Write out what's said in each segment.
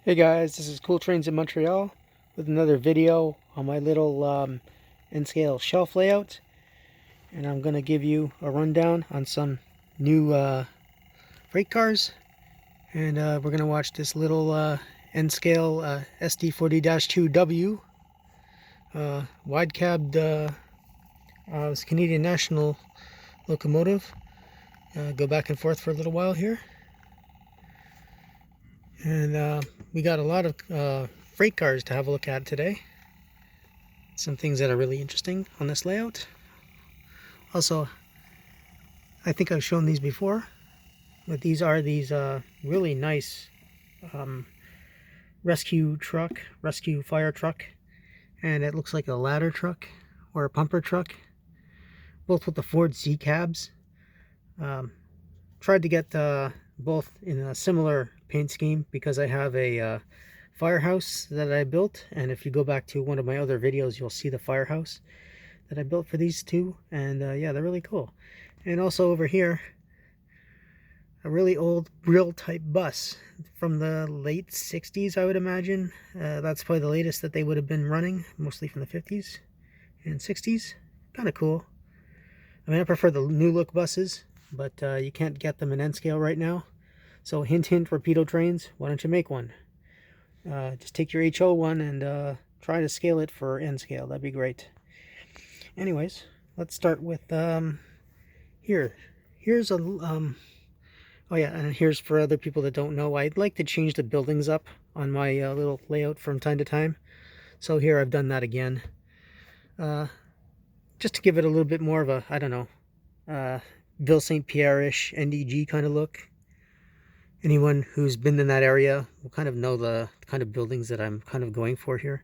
Hey guys, this is Cool Trains in Montreal with another video on my little N-scale shelf layout, and I'm going to give you a rundown on some new freight cars, and we're going to watch this little N-scale SD40-2w wide cabbed Canadian National locomotive go back and forth for a little while here. And we got a lot of freight cars to have a look at today. Some things that are really interesting on this layout. Also, I think I've shown these before, but these are really nice rescue fire truck, and it looks like a ladder truck or a pumper truck, both with the Ford C cabs. Tried to get both in a similar paint scheme because I have a firehouse that I built, and if you go back to one of my other videos you'll see the firehouse that I built for these two, and yeah, they're really cool. And also over here, a really old grill type bus from the late 60s, I would imagine. That's probably the latest that they would have been running, mostly from the 50s and 60s. Kind of cool. I mean, I prefer the new look buses, but you can't get them in N-scale right now. So hint hint, Rapido Trains, why don't you make one? Just take your HO one and try to scale it for N-scale. That'd be great. Anyways, let's start with here's a oh yeah, and here's for other people that don't know, I'd like to change the buildings up on my little layout from time to time. So here I've done that again, just to give it a little bit more of a, I don't know, Ville St. Pierre-ish NDG kind of look. Anyone who's been in that area will kind of know the kind of buildings that I'm kind of going for here.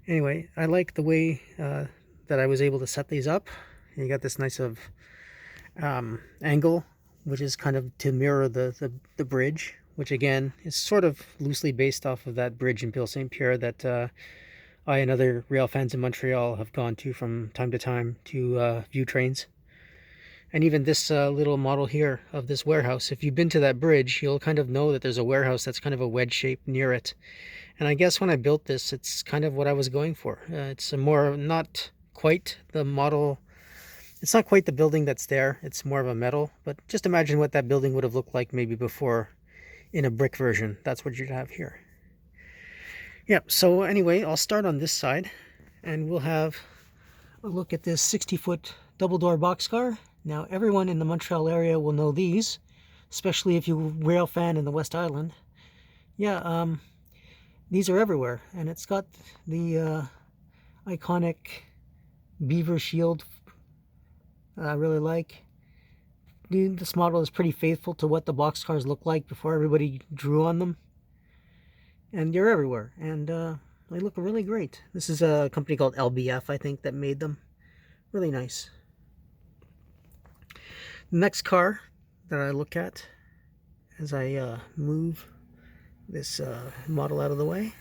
Anyway, I like the way that I was able to set these up. You got this nice of angle, which is kind of to mirror the bridge, which again is sort of loosely based off of that bridge in Ville St. Pierre that I and other rail fans in Montreal have gone to from time to time to view trains. And even this little model here of this warehouse, if you've been to that bridge, you'll kind of know that there's a warehouse that's kind of a wedge shape near it. And I guess when I built this, it's kind of what I was going for. It's a more, not quite the model, it's not quite the building that's there, it's more of a metal, but just imagine what that building would have looked like maybe before in a brick version. That's what you'd have here. Yep, so anyway, I'll start on this side, and we'll have a look at this 60-foot double-door boxcar. Now, everyone in the Montreal area will know these, especially if you're a rail fan in the West Island. Yeah, these are everywhere, and it's got the iconic beaver shield I really like. This model is pretty faithful to what the boxcars look like before everybody drew on them. And they're everywhere, and they look really great. This is a company called LBF, I think, that made them. Really nice. The next car that I look at as I move this model out of the way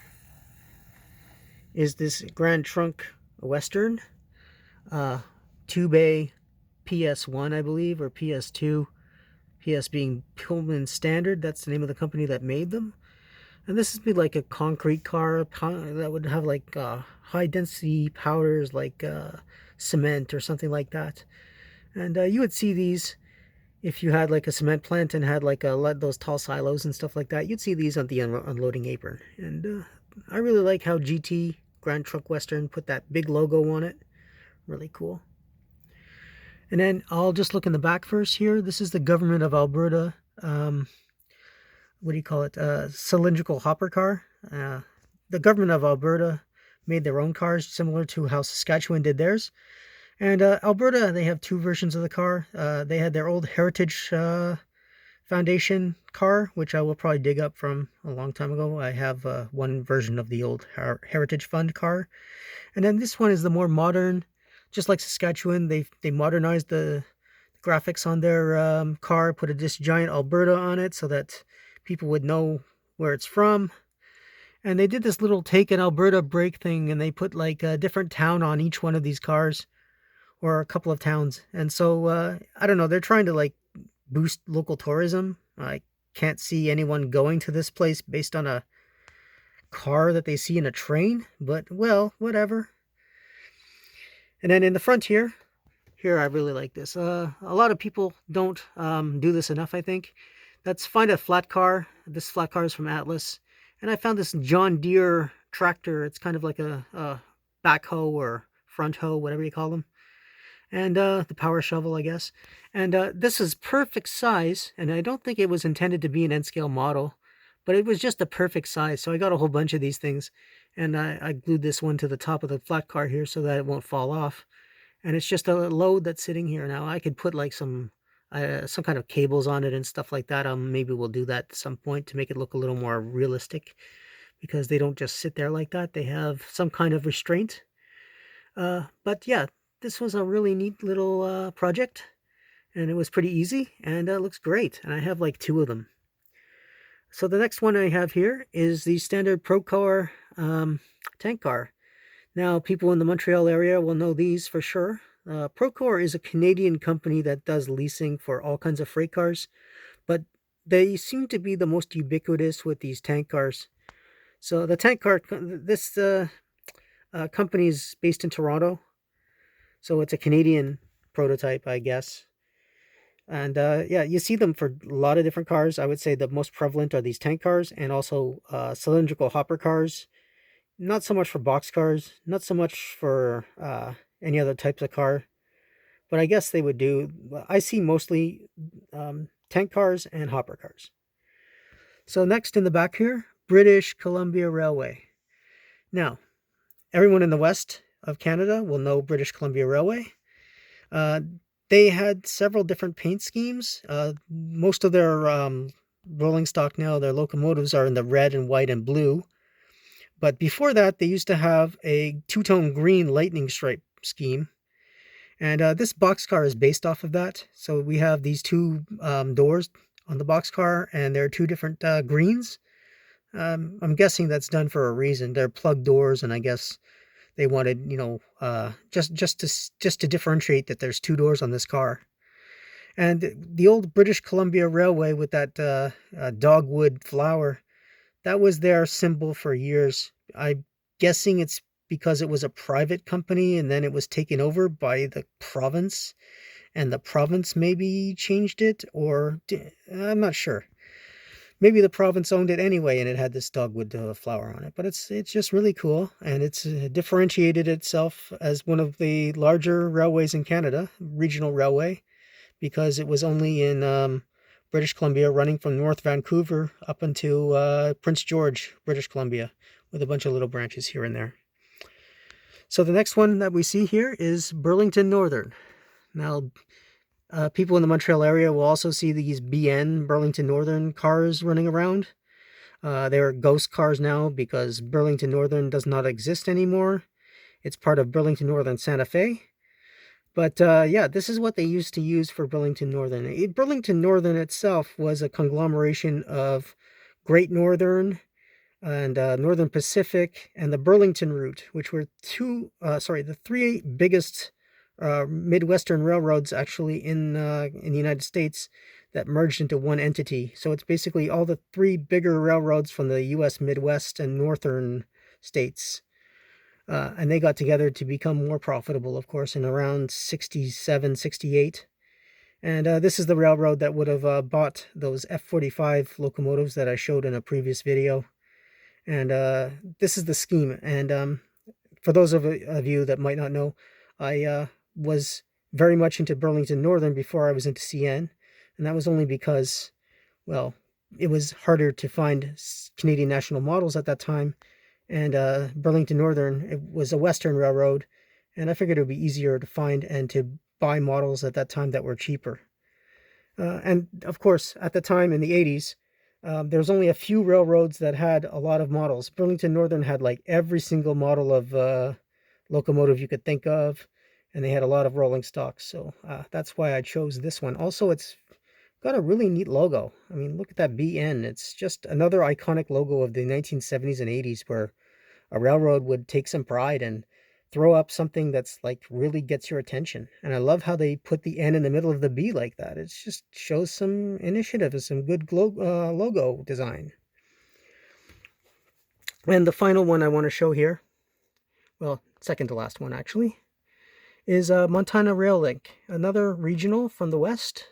is this Grand Trunk Western 2-bay PS1, I believe, or PS2. PS being Pullman Standard. That's the name of the company that made them. And this would be like a concrete car that would have like high density powders like cement or something like that. And you would see these if you had like a cement plant and had like those tall silos and stuff like that. You'd see these on the unloading apron. And I really like how GT Grand Trunk Western put that big logo on it. Really cool. And then I'll just look in the back first here. This is the Government of Alberta, what do you call it? Cylindrical hopper car. The Government of Alberta made their own cars, similar to how Saskatchewan did theirs. And Alberta, they have two versions of the car. They had their old Heritage Foundation car, which I will probably dig up from a long time ago. I have one version of the old Heritage Fund car. And then this one is the more modern, just like Saskatchewan. They modernized the graphics on their car, put this giant Alberta on it so that people would know where it's from. And they did this little take an Alberta break thing, and they put like a different town on each one of these cars, or a couple of towns. And so I don't know, they're trying to like boost local tourism. I can't see anyone going to this place based on a car that they see in a train, but well, whatever. And then in the front here, I really like this. A lot of people don't do this enough, I think. Let's find a flat car. This flat car is from Atlas. And I found this John Deere tractor. It's kind of like a backhoe or front hoe, whatever you call them. And the power shovel, I guess. And this is perfect size. And I don't think it was intended to be an N-scale model, but it was just a perfect size. So I got a whole bunch of these things. And I glued this one to the top of the flat car here so that it won't fall off. And it's just a load that's sitting here now. I could put like some kind of cables on it and stuff like that. Maybe we'll do that at some point to make it look a little more realistic, because they don't just sit there like that. They have some kind of restraint. But yeah, this was a really neat little project, and it was pretty easy, and it looks great. And I have like 2 of them. So the next one I have here is the standard Procar tank car. Now, people in the Montreal area will know these for sure. Procar is a Canadian company that does leasing for all kinds of freight cars, but they seem to be the most ubiquitous with these tank cars. So the tank car, this company is based in Toronto, so it's a Canadian prototype, I guess. And yeah, you see them for a lot of different cars. I would say the most prevalent are these tank cars, and also cylindrical hopper cars. Not so much for box cars, not so much for any other types of car, but I guess they would do. I see mostly tank cars and hopper cars. So next in the back here, British Columbia Railway. Now, everyone in the west of Canada will know British Columbia Railway. They had several different paint schemes. Most of their rolling stock now, their locomotives are in the red and white and blue. But before that, they used to have a 2-tone green lightning stripe scheme. And this boxcar is based off of that. So we have these 2 doors on the boxcar, and there are 2 different greens. I'm guessing that's done for a reason. They're plug doors, and I guess they wanted, you know, just to differentiate that there's 2 doors on this car. And the old British Columbia Railway with that dogwood flower, that was their symbol for years. I'm guessing it's because it was a private company, and then it was taken over by the province, and the province maybe changed it, or I'm not sure. Maybe the province owned it anyway, and it had this dogwood flower on it. But it's just really cool, and it's differentiated itself as one of the larger railways in Canada, regional railway, because it was only in British Columbia, running from North Vancouver up into Prince George, British Columbia, with a bunch of little branches here and there. So the next one that we see here is Burlington Northern. Now, people in the Montreal area will also see these BN, Burlington Northern cars running around. They're ghost cars now because Burlington Northern does not exist anymore. It's part of Burlington Northern Santa Fe. But yeah, this is what they used to use for Burlington Northern. Burlington Northern itself was a conglomeration of Great Northern and Northern Pacific and the Burlington route, which were the 3 biggest Midwestern railroads actually in the United States that merged into one entity. So it's basically all the 3 bigger railroads from the U.S. Midwest and Northern states. And they got together to become more profitable, of course, in around 67, 68. And this is the railroad that would have bought those F45 locomotives that I showed in a previous video. And this is the scheme. And for those of you that might not know, I was very much into Burlington Northern before I was into CN. And that was only because, well, it was harder to find Canadian national models at that time. And Burlington Northern, it was a Western railroad, and I figured it would be easier to find and to buy models at that time that were cheaper. And of course, at the time in the 80s, there was only a few railroads that had a lot of models. Burlington Northern had like every single model of locomotive you could think of, and they had a lot of rolling stock. So that's why I chose this one. Also, it's got a really neat logo. I mean, look at that BN. It's just another iconic logo of the 1970s and 80s, where a railroad would take some pride and throw up something that's like really gets your attention. And I love how they put the N in the middle of the B like that. It just shows some initiative and some good logo design. And the final one I want to show here, well, second to last one actually, is Montana Rail Link, another regional from the west.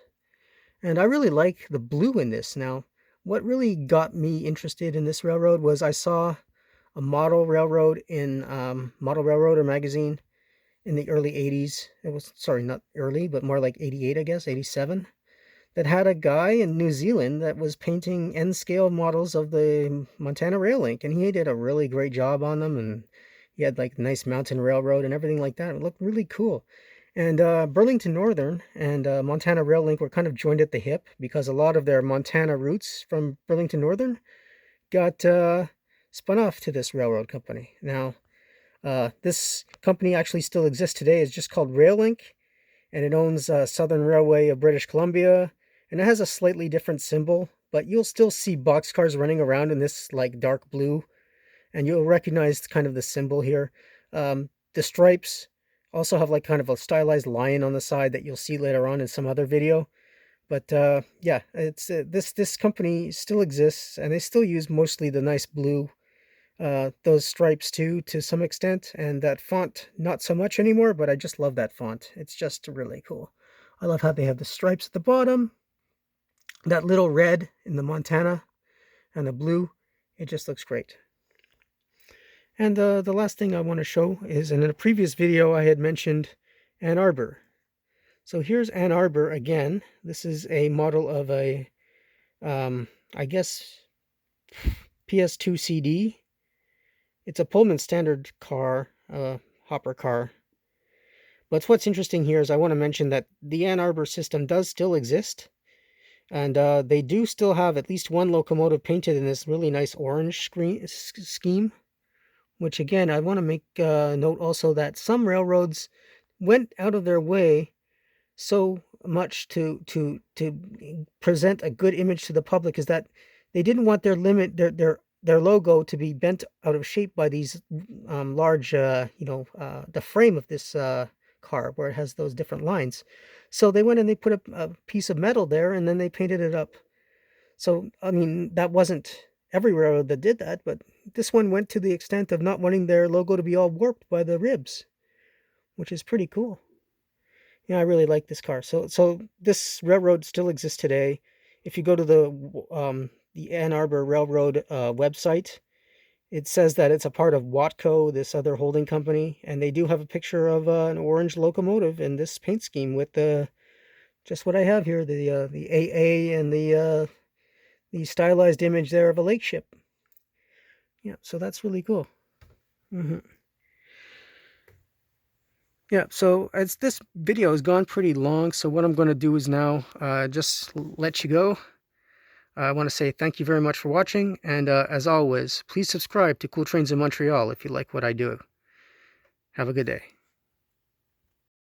And I really like the blue in this. Now, what really got me interested in this railroad was I saw a model railroad in Model Railroader magazine in the early 80s. It was, sorry, not early, but more like 88, I guess, 87. That had a guy in New Zealand that was painting N-scale models of the Montana Rail Link, and he did a really great job on them, and he had like nice mountain railroad and everything like that. It looked really cool. And Burlington Northern and Montana Rail Link were kind of joined at the hip because a lot of their Montana routes from Burlington Northern got spun off to this railroad company. Now, this company actually still exists today. It's just called Rail Link, and it owns Southern Railway of British Columbia, and it has a slightly different symbol, but you'll still see boxcars running around in this like dark blue, and you'll recognize kind of the symbol here. The stripes also have like kind of a stylized lion on the side that you'll see later on in some other video. But yeah, it's this company still exists, and they still use mostly the nice blue, those stripes too, to some extent, and that font not so much anymore, but I just love that font. It's just really cool. I love how they have the stripes at the bottom, that little red in the Montana, and the blue. It just looks great. And the last thing I want to show is, in a previous video I had mentioned Ann Arbor. So here's Ann Arbor again. This is a model of a, I guess, PS2CD. It's a Pullman standard car, hopper car. But what's interesting here is I want to mention that the Ann Arbor system does still exist. And they do still have at least one locomotive painted in this really nice orange scheme. Which again, I want to make note also that some railroads went out of their way so much to present a good image to the public, is that they didn't want their logo to be bent out of shape by these large, the frame of this car where it has those different lines. So they went and they put a piece of metal there, and then they painted it up. So, I mean, that wasn't every railroad that did that, but this one went to the extent of not wanting their logo to be all warped by the ribs, which is pretty cool. Yeah, I really like this car. So this railroad still exists today. If you go to the Ann Arbor Railroad website, it says that it's a part of Watco, this other holding company, and they do have a picture of an orange locomotive in this paint scheme with just what I have here, the AA and the stylized image there of a lake ship. Yeah, so that's really cool. Yeah, so as this video has gone pretty long, so what I'm going to do is now just let you go. I want to say thank you very much for watching, and as always, please subscribe to Cool Trains in Montreal if you like what I do. Have a good day.